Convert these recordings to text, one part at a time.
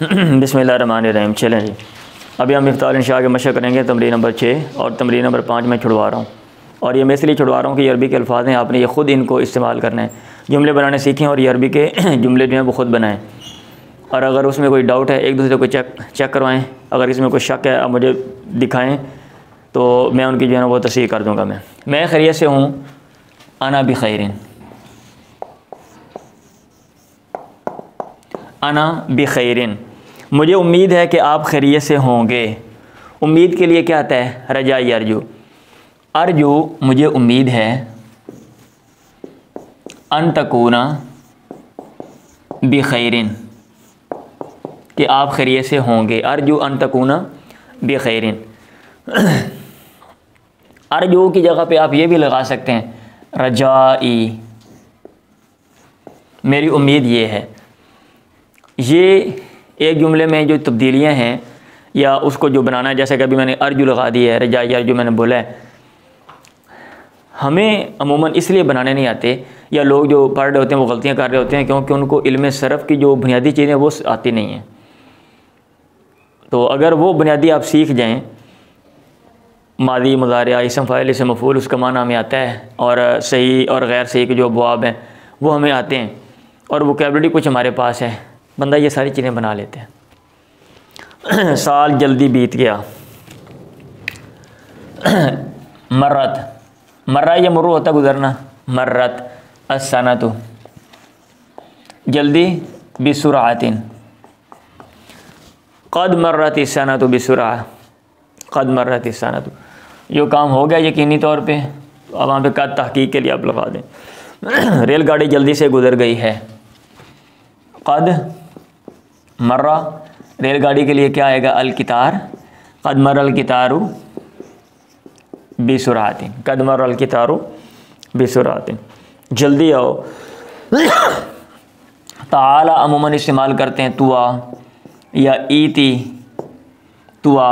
बिस्मिल्लाहिर्रहमानिर्रहीम। चलें जी, अभी हम इफ्तार इंशा के मशक़ करेंगे तमरीन नंबर 6 और तमरीन नंबर 5 में छुड़वा रहा हूँ। और ये मैं इसलिए छुड़वा रहा हूँ कि ये अरबी के अल्फाज हैं, आपने ये ख़ुद इनको इस्तेमाल करना है। जुमले बनाने सीखें और ये अरबी के जुमले जो हैं वो ख़ुद बनाएँ। और अगर उसमें कोई डाउट है एक दूसरे को चेक करवाएँ। अगर इसमें कोई शक है आप मुझे दिखाएँ तो मैं उनकी जो है ना वो तस्दीक कर दूँगा। मैं खैरियत से हूँ, अना बिखैरिन, अना बिखैरिन। मुझे उम्मीद है कि आप खैरियत से होंगे। उम्मीद के लिए क्या आता है? रजाई अर्जू। अर्जू मुझे उम्मीद है, अन तकूना बिखैरिन, कि आप खैरियत से होंगे। अर्जू अन तकूना बिखैरिन। अर्जू की जगह पे आप ये भी लगा सकते हैं, रजाई, मेरी उम्मीद ये है। ये एक जुमले में जो तब्दीलियाँ हैं या उसको जो बनाना है, जैसे कि अभी मैंने अर्जू लगा दी है, रजाई अर्जू मैंने बोला है, हमें अमूमन इसलिए बनाने नहीं आते या लोग जो पढ़ रहे होते हैं वो गलतियाँ कर रहे होते हैं क्योंकि उनको इल्म सरफ़ की जो बुनियादी चीज़ें वो आती नहीं हैं। तो अगर वो बुनियादी आप सीख जाएँ, मादी मुज़ारिया इस्म फ़ाइल इस्म मफ़ूल उसका माना हमें आता है, और सही और गैर सही के जो अबवाब हैं वो हमें आते हैं, और वोकैबुलरी कुछ हमारे पास है, बंदा ये सारी चीज़ें बना लेते हैं। साल जल्दी बीत गया। मर्रत, मर्रा या मुर्रू होता गुज़रना, मर्रत अस्सनतु, जल्दी बिसुरातिन, क़द मर्रत अस्सनतु बिसुरा, क़द मर्रत अस्सनतु, जो काम हो गया यकीनी तौर पे, अब वहाँ पे कद तहकीक के लिए आप लगा दें। रेलगाड़ी जल्दी से गुज़र गई है। क़द मर्रा, रेलगाड़ी के लिए क्या आएगा? अल कितार, क़द मर्रल कितारु बिसुरातिन, क़द मर्रल कितारु बिसुरातिन, जल्दी आओ। ताला अमूमन इस्तेमाल करते हैं तुआ या ईती, तुआ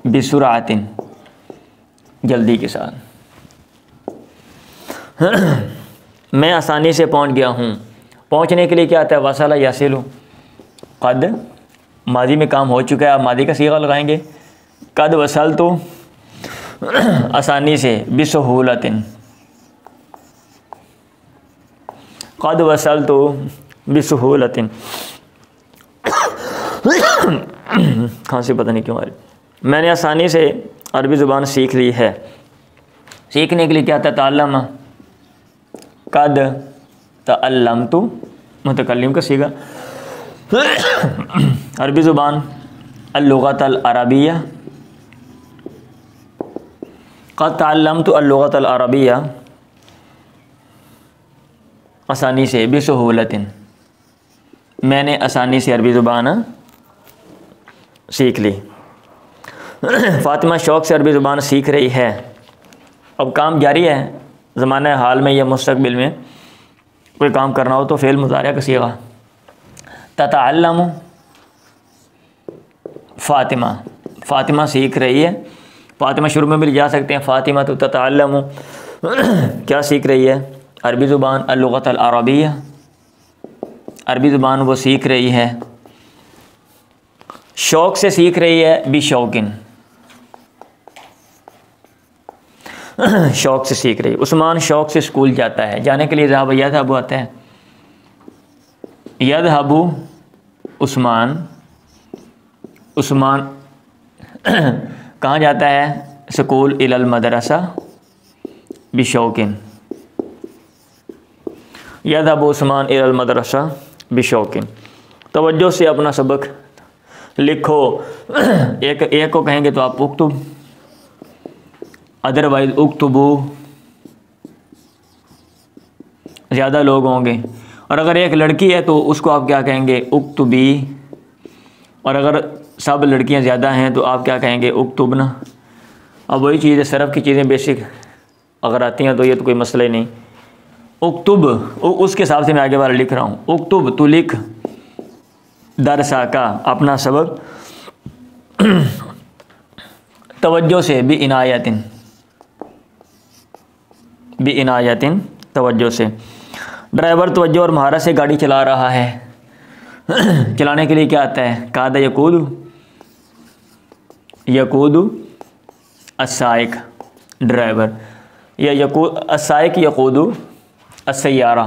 बिसुरातिन, जल्दी के साथ। मैं आसानी से पहुंच गया हूँ। पहुंचने के लिए क्या आता है? वसला यसिलु। क़द माजी में काम हो चुका है, आप मादी का सीगा लगाएंगे। क़द वसल तो आसानी से, बिसहूलतिन, क़द वसल तो बिसहूलतिन। खांसी पता नहीं क्यों आ रही। मैंने आसानी से अरबी ज़ुबान सीख ली है। सीखने के लिए क्या था? ताल्लम, क़द तअल्लमतु, मुतकल्लिम का सीगा। अरबी ज़ुबान अल-लुग़त अल-अरबिया, क़द तअल्लमतु अल-लुग़त अल-अरबिया, आसानी से, बिसहूलतिन, मैंने आसानी से अरबी ज़ुबान सीख ली। फ़ातिमा शौक़ से अरबी ज़ुबान सीख रही है। अब काम जारी है, ज़माने हाल में या मुस्तक़बिल में कोई काम करना हो तो फ़ेल मुज़ारिया का सीगा। ततअल्लमु फ़ातिमा, फ़ातिमा सीख रही है। फ़ातिमा शुरू में भी ले जा सकते हैं, फ़ातिमा तो ततअल्लमु, क्या सीख रही है? अरबी ज़ुबान अल-लुग़त अल-अरबिया, अरबी ज़ुबान वो सीख रही है। शौक़ से सीख रही है, बिशौक़िन, शौक़ से सीख रही है। उस्मान शौक़ से स्कूल जाता है। जाने के लिए ज़हाब यज़हबु आता है, यज़हबु उस्मान, उस्मान कहाँ जाता है? स्कूल, इलल मदरसा बिशौक़िन, यज़हबु उस्मान इलल मदरसा बिशौक़िन। तवज्जो से अपना सबक लिखो। एक को कहेंगे तो आप उक्तुब, अदरवाइज़ उक्तुबू, ज़्यादा लोग होंगे। और अगर एक लड़की है तो उसको आप क्या कहेंगे? उक्तुबी। और अगर सब लड़कियां ज़्यादा हैं तो आप क्या कहेंगे? उक्तुबना। अब वही चीज़ है, सरफ़ की चीज़ें बेसिक अगर आती हैं तो ये तो कोई मसला ही नहीं। उक्तुब, उसके हिसाब से मैं आगे वाला लिख रहा हूँ। उक्तुब, तू लिख, दरसा का, अपना सबक, तवज्जो से, बि इनायतिन, बि इनायतिन, तवज्जो से। ड्राइवर तवज्जो और महारत से गाड़ी चला रहा है। चलाने के लिए क्या आता है? कादा यकूदु, यकूदु अस्साइक ड्राइवर, या अस्साइक यकूदु अस्सैयारा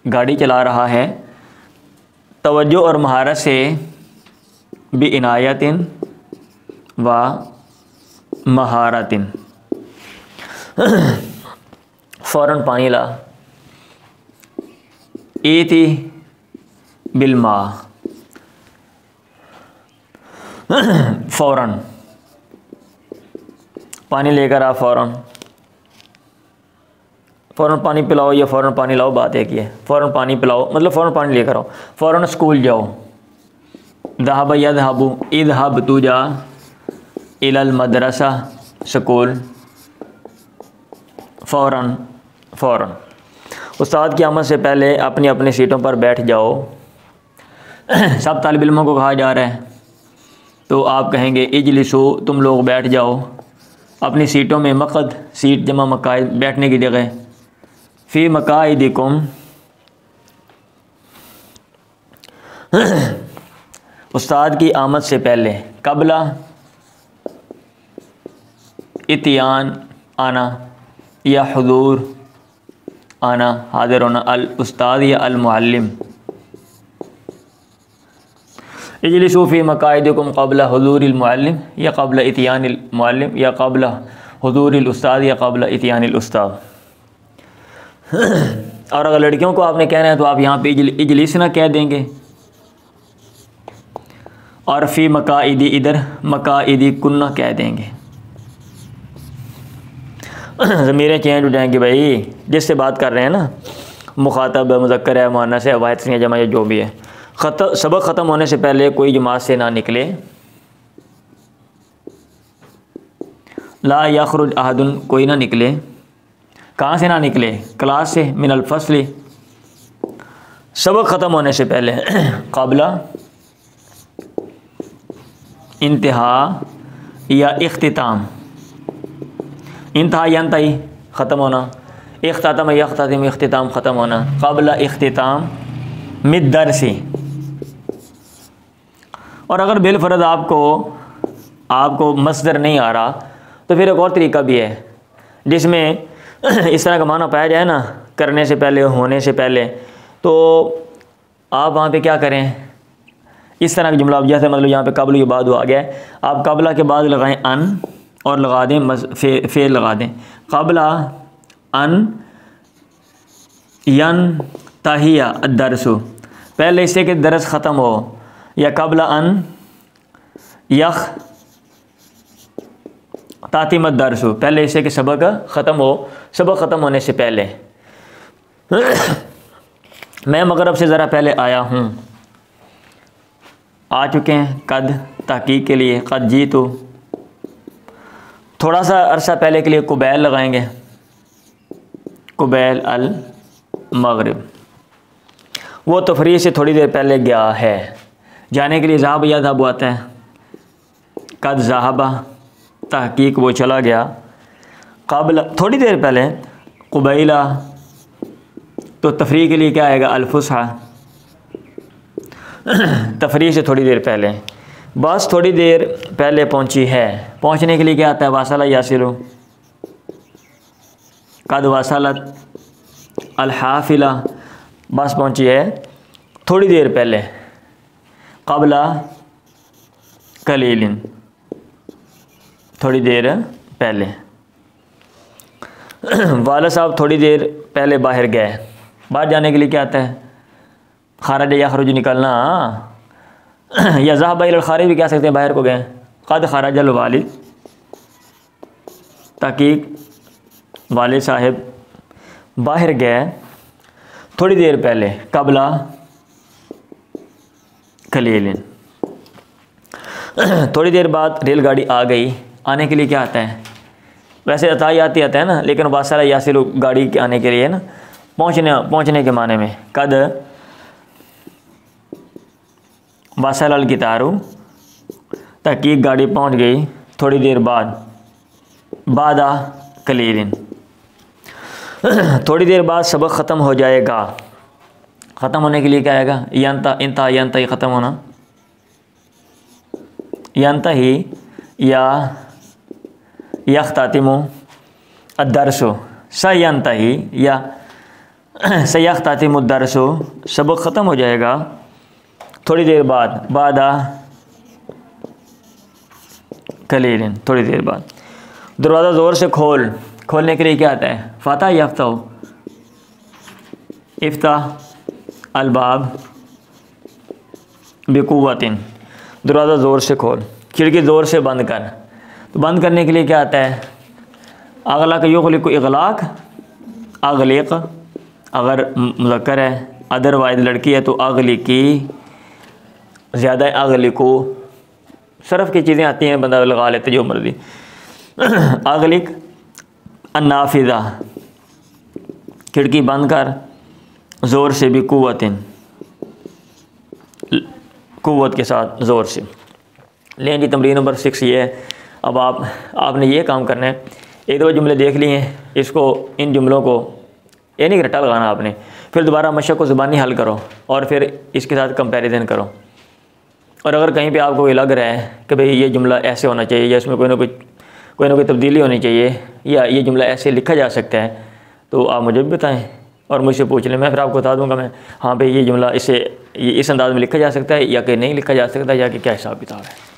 गाड़ी चला रहा है। तवज्जो और महारत से बि इनायतिन व महारतिन, फ़ौरन पानी ला। ईती बिलमा, फ़ौरन पानी लेकर आ, फ़ौरन पानी पिलाओ या फ़ौरन पानी लाओ, बात एक ही है। फ़ौरन पानी पिलाओ मतलब फ़ौरन पानी लेकर आओ। फ़ौरन स्कूल जाओ। दहाब यदहबु, इदहब तू जा, इलल मदरसा स्कूल, फ़ौरन फ़ौरन। उस्ताद की आमद से पहले अपनी अपनी सीटों पर बैठ जाओ। सब तालिब इल्मों को कहा जा रहा है, तो आप कहेंगे इजलिसो, तुम लोग बैठ जाओ अपनी सीटों में। मक़द सीट जमा मकाइद, बैठने की जगह। फ़ी मकाइदिकुम, उस्ताद की आमद से पहले। कबला इतियान आना या हुजूर आना, हाज़िर होना। अल उस्ताद या अल मुअल्लिम। इजलिसू फ़ी मकाइदिकुम क़ब्ला हुज़ूरिल मुअल्लिम या क़ब्ला इतियानिल मुअल्लिम या क़ब्ला हुज़ूरिल उस्ताद या क़ब्ला इतियानिल उस्ताद। और अगर लड़कियों को आपने कहना है तो आप यहाँ पे इजलिस ना कह देंगे। और फ़ी मकाइदी, इधर मकाइदी कुन्ना कह देंगे। ज़मीरें चेंज हो जाएंगी भाई, जिससे बात कर रहे हैं ना, मुखातब मुज़क्कर है, मुअन्नस है, वाहिद से जमा या जो भी है। सबक ख़त्म होने से पहले कोई जमात से ना निकले। ला यख़रुज अहदुन, कोई ना निकले। कहाँ से ना निकले? क्लास से। मिनल फ़स्ली, सबक ख़त्म होने से पहले। क़ब्ला इंतहा या इख्तिताम, इंतहा यंतही ख़त्म होना, इख्तिताम यख्ततिम इख्तिताम ख़त्म होना। क़ब्ला इख्तिताम मिद्दरसी। और अगर बिलफ़र्ज़ आपको मस्दर नहीं आ रहा तो फिर एक और तरीका भी है जिसमें इस तरह का माना पाया जाए ना, करने से पहले, होने से पहले। तो आप वहाँ पे क्या करें, इस तरह का जुमला, जैसे मतलब यहाँ पे कबल के बाद आ गया है, आप कबला के बाद लगाएं अन और लगा दें फेल लगा दें। कबला अन यन ताहिया दरसु, पहले इससे कि दरस ख़त्म हो। या कबला अन यख तातिमत दरसु, पहले इससे कि सबक ख़त्म हो, सबक ख़त्म होने से पहले। मैं मगरब से ज़रा पहले आया हूँ, आ चुके हैं। कद तहकीक के लिए, कद जी तो थोड़ा सा अरसा पहले के लिए कुबैल लगाएंगे, कुबैल अल मगरिब। वो तफरीह से थोड़ी देर पहले गया है, जाने के लिए ज़हाब या ज़हाब आता है। कद ज़हाबा तहकीक वो चला गया। क़ब्ल थोड़ी देर पहले, कुबैला तो तफरीह के लिए क्या आएगा? अल-फुस्हा, तफरीह से थोड़ी देर पहले। बस थोड़ी देर पहले पहुंची है, पहुंचने के लिए क्या आता है? वासला यासिलु, कद वासलत अल-हाफिला, बस पहुंची है थोड़ी देर पहले। क़ब्ला कलीलिन, थोड़ी देर पहले। वाला साहब थोड़ी देर पहले बाहर गए, बाहर जाने के लिए क्या आता है? खारज या खरुज, निकलना। या ज़हाबा इलल खारिज भी कह सकते हैं, बाहर को गए। क़द खरजल वालिद, तहकीक वालिद साहिब बाहर गए थोड़ी देर पहले। कबला कलीलिन, थोड़ी देर बाद रेलगाड़ी आ गई। आने के लिए क्या आता है? वैसे अतायाती आता है ना, लेकिन वासला यासिलु गाड़ी के आने के लिए ना, पहुँचने के माने में। कद वासल अल गितारू, तहकीक गाड़ी पहुँच गई थोड़ी देर बाद। बादा कलीलिन, थोड़ी देर बाद सबक ख़त्म हो जाएगा। ख़त्म होने के लिए क्या आएगा, यंता इंता यंता ही ख़त्म होना, यंता ही या यख्तातिमु अद्दरसो, सयंता ही या सयख्तातिमु अद्दरसो, सबक ख़त्म हो जाएगा थोड़ी देर बाद, बादा कलीलिन, थोड़ी देर बाद। दरवाज़ा ज़ोर से खोल, खोलने के लिए क्या आता है, फ़ाता यफ्ताह, इफ्ता अलबाब बिकुव्वतिन, दरवाज़ा ज़ोर से खोल, खिड़की ज़ोर से बंद कर। तो बंद करने के लिए क्या आता है, अगलक युगलिक इगलाक, अगलिक अगर मुज़क्कर है, अदरवाइज लड़की है तो अगलिकी, ज़्यादा अगलिको, सरफ़ की चीज़ें आती हैं, बंदा लगा लेते जो मर्ज़ी। अगलिक अन्नाफिज़ा, खिड़की बंद कर ज़ोर से, भी कुव्वतिन, कुव्वत के साथ ज़ोर से। लें जी तमरीन नंबर 6 ये है। अब आपने ये काम करना है, एक दो जुमले देख लिए हैं, इसको इन जुमलों को ये नहीं रट्टा लगाना आपने, फिर दोबारा मशक़ व ज़ुबानी हल करो और फिर इसके साथ कंपैरिजन करो। और अगर कहीं पे आपको ये लग रहा है कि भाई ये जुमला ऐसे होना चाहिए या इसमें कोई ना कोई तब्दीली होनी चाहिए या ये जुमला ऐसे लिखा जा सकता है, तो आप मुझे भी बताएं और मुझसे पूछ लें, मैं फिर आपको बता दूंगा मैं, हाँ भाई ये जुमला इसे इस अंदाज़ में लिखा जा सकता है या कि नहीं लिखा जा सकता, या कि क्या हिसाब किताब है।